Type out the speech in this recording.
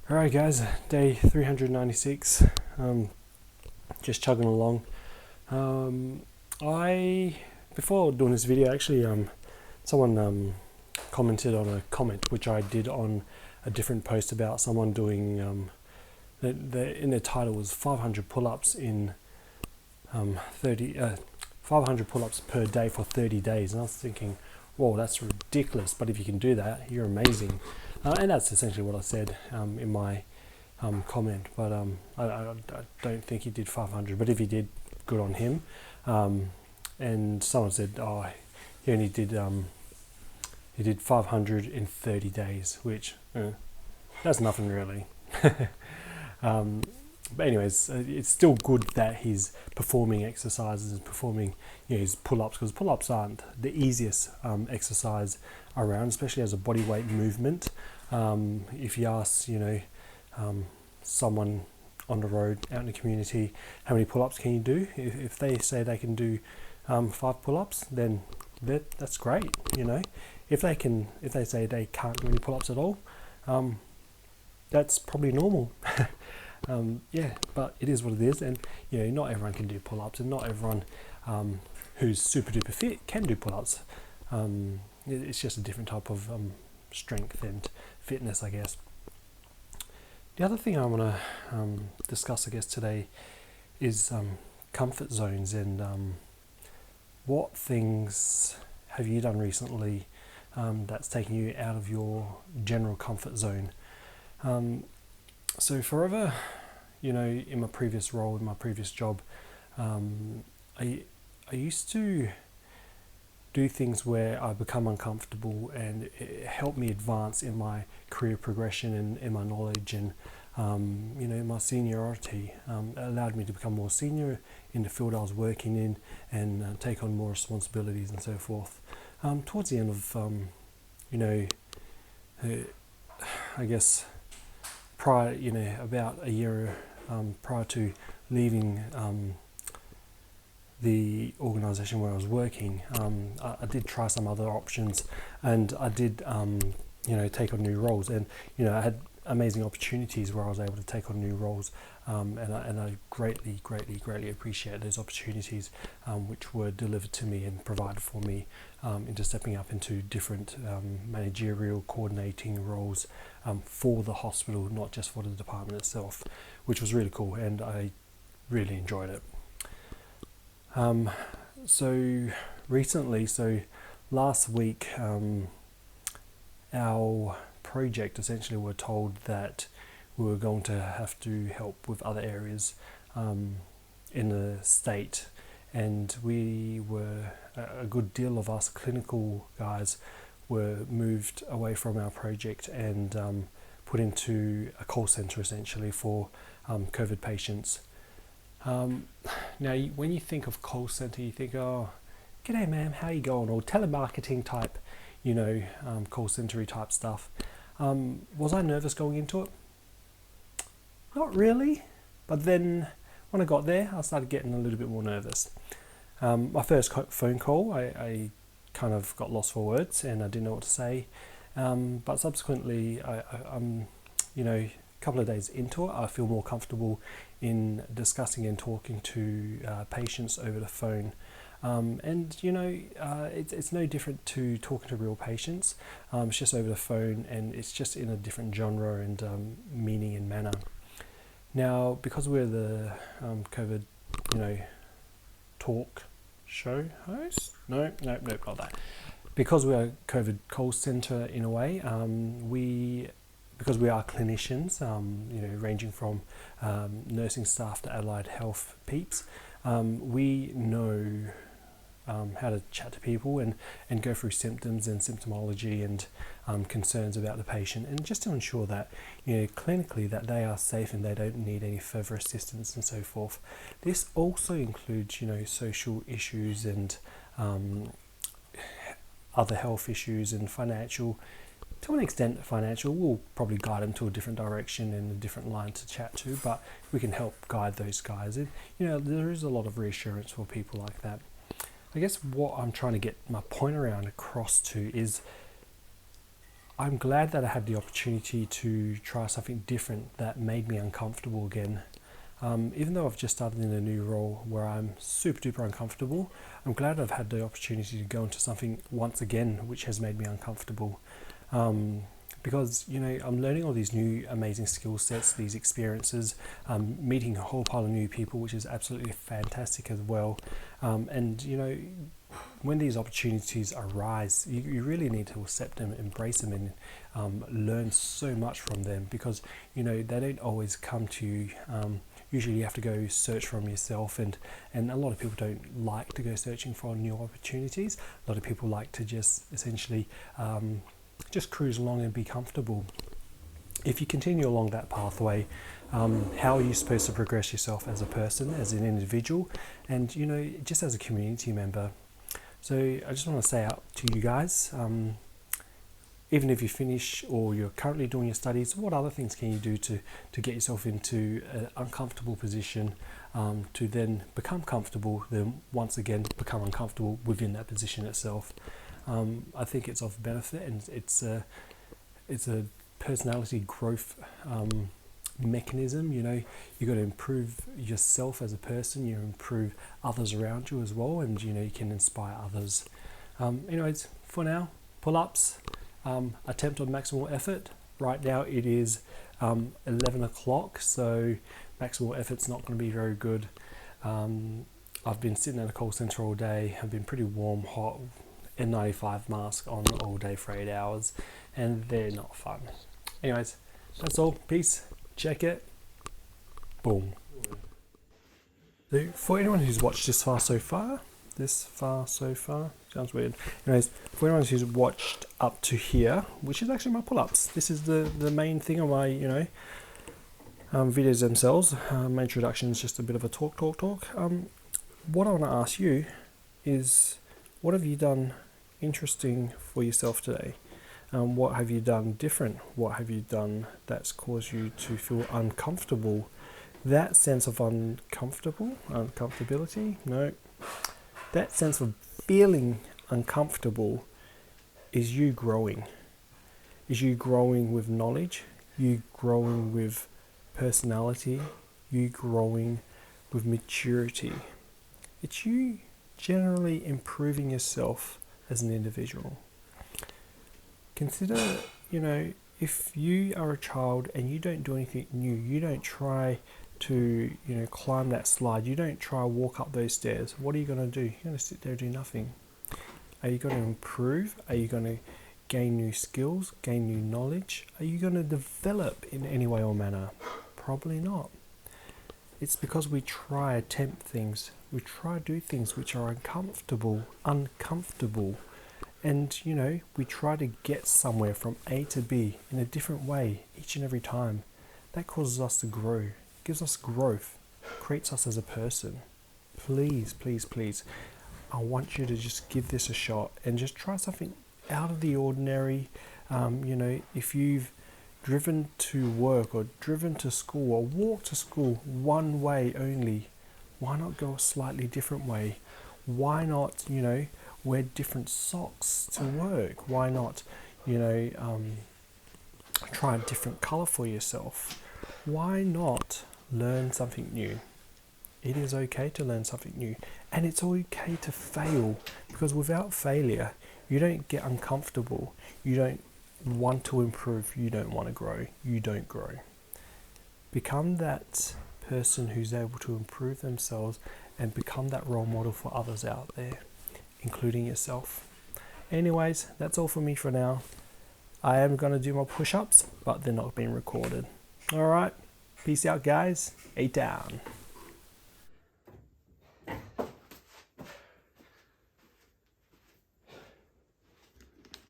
Alright guys, day 396, just chugging along. Before doing this video, actually, someone commented on a comment which I did on a different post about someone doing, in their title was 500 pull-ups in 500 pull-ups per day for 30 days, and I was thinking, whoa, that's ridiculous, but if you can do that, you're amazing. And that's essentially what I said in my comment, but I don't think he did 500, but if he did, good on him. And someone said, oh, he only did 500 in 30 days, which that's nothing really. But anyways, it's still good that he's performing exercises and performing his pull-ups, because pull-ups aren't the easiest exercise around, especially as a body weight movement. If you ask someone on the road out in the community, how many pull-ups can you do? If they say they can do 5 pull-ups, then that's great. If they say they can't do any pull-ups at all, that's probably normal. But it is what it is, and not everyone can do pull-ups, and not everyone who's super duper fit can do pull-ups. It's just a different type of strength and fitness, I guess. The other thing I want to discuss, I guess, today is comfort zones, and what things have you done recently that's taken you out of your general comfort zone. So forever, in my previous role, in my previous job, I used to do things where I become uncomfortable, and it helped me advance in my career progression and in my knowledge, and my seniority. It allowed me to become more senior in the field I was working in, and take on more responsibilities and so forth. Towards the end of, I guess, about a year prior to leaving the organisation where I was working, I did try some other options, and I did take on new roles, and I had amazing opportunities where I was able to take on new roles, and I greatly appreciate those opportunities which were delivered to me and provided for me into stepping up into different managerial coordinating roles for the hospital, not just for the department itself, which was really cool, and I really enjoyed it. So last week, our project, essentially, we're told that we were going to have to help with other areas in the state, and a good deal of us clinical guys were moved away from our project and put into a call centre, essentially, for COVID patients. Now, when you think of call centre, you think, oh, g'day ma'am, how you going? Or telemarketing type, call centre type stuff. Was I nervous going into it? Not really, but then when I got there, I started getting a little bit more nervous. My first phone call, I kind of got lost for words, and I didn't know what to say. But subsequently, I'm, a couple of days into it, I feel more comfortable in discussing and talking to patients over the phone. It's no different to talking to real patients. It's just over the phone, and it's just in a different genre and meaning and manner. Now, because we're the COVID, talk show host? No, not that. Because we are a COVID call centre in a way, because we are clinicians, ranging from nursing staff to allied health peeps, we know how to chat to people and go through symptoms and symptomology and concerns about the patient, and just to ensure that clinically that they are safe and they don't need any further assistance and so forth. This also includes social issues and other health issues and financial. To an extent, financial will probably guide them to a different direction and a different line to chat to, but we can help guide those guys. And there is a lot of reassurance for people like that. I guess what I'm trying to get my point across to is I'm glad that I had the opportunity to try something different that made me uncomfortable again. Even though I've just started in a new role where I'm super duper uncomfortable, I'm glad I've had the opportunity to go into something once again which has made me uncomfortable. Because, you know, I'm learning all these new amazing skill sets, these experiences, meeting a whole pile of new people, which is absolutely fantastic as well. And, you know, when these opportunities arise, you really need to accept them, embrace them, and learn so much from them, because, you know, they don't always come to you. Usually you have to go search from yourself, and a lot of people don't like to go searching for new opportunities. A lot of people like to just essentially just cruise along and be comfortable. If you continue along that pathway, how are you supposed to progress yourself as a person, as an individual, and, you know, just as a community member? So I just want to say out to you guys, even if you finish or you're currently doing your studies, what other things can you do to get yourself into an uncomfortable position, to then become comfortable, then once again become uncomfortable within that position itself? I think it's of benefit, and it's a personality growth mechanism. You know, you got to improve yourself as a person, you improve others around you as well, and, you know, you can inspire others. Anyways, for now, pull-ups, attempt on maximal effort. Right now it is 11 o'clock, so maximal effort's not going to be very good. I've been sitting at a call center all day. I've been pretty warm, hot, N95 mask on all day for 8 hours, and they're not fun. Anyways, that's all. Peace. Check it. Boom. So for anyone who's watched this far so far, sounds weird. Anyways, for anyone who's watched up to here, which is actually my pull-ups, this is the main thing of my, you know, videos themselves. My introduction is just a bit of a talk. What I want to ask you is, what have you done interesting for yourself today? What have you done different? What have you done that's caused you to feel uncomfortable? That sense of uncomfortability, no. That sense of feeling uncomfortable is you growing. Is you growing with knowledge, you growing with personality, you growing with maturity. It's you generally improving yourself as an individual. Consider, you know, if you are a child and you don't do anything new, you don't try to, you know, climb that slide, you don't try to walk up those stairs, what are you going to do? You're going to sit there and do nothing. Are you going to improve? Are you going to gain new skills, gain new knowledge? Are you going to develop in any way or manner? Probably not. It's because we try attempt things, we try to do things which are uncomfortable, and, you know, we try to get somewhere from A to B in a different way each and every time. That causes us to grow, gives us growth, creates us as a person. Please, I want you to just give this a shot and just try something out of the ordinary. You know, if you've driven to work or driven to school or walked to school one way only, why not go a slightly different way? Why not, you know, wear different socks to work? Why not, you know, try a different color for yourself? Why not learn something new? It is okay to learn something new, and it's okay to fail, because without failure, you don't get uncomfortable, you don't want to improve, you don't want to grow, you don't grow. Become that person who's able to improve themselves and become that role model for others out there, including yourself. Anyways, that's all for me for now. I am going to do my push-ups, but they're not being recorded. Alright, peace out guys, 8 down.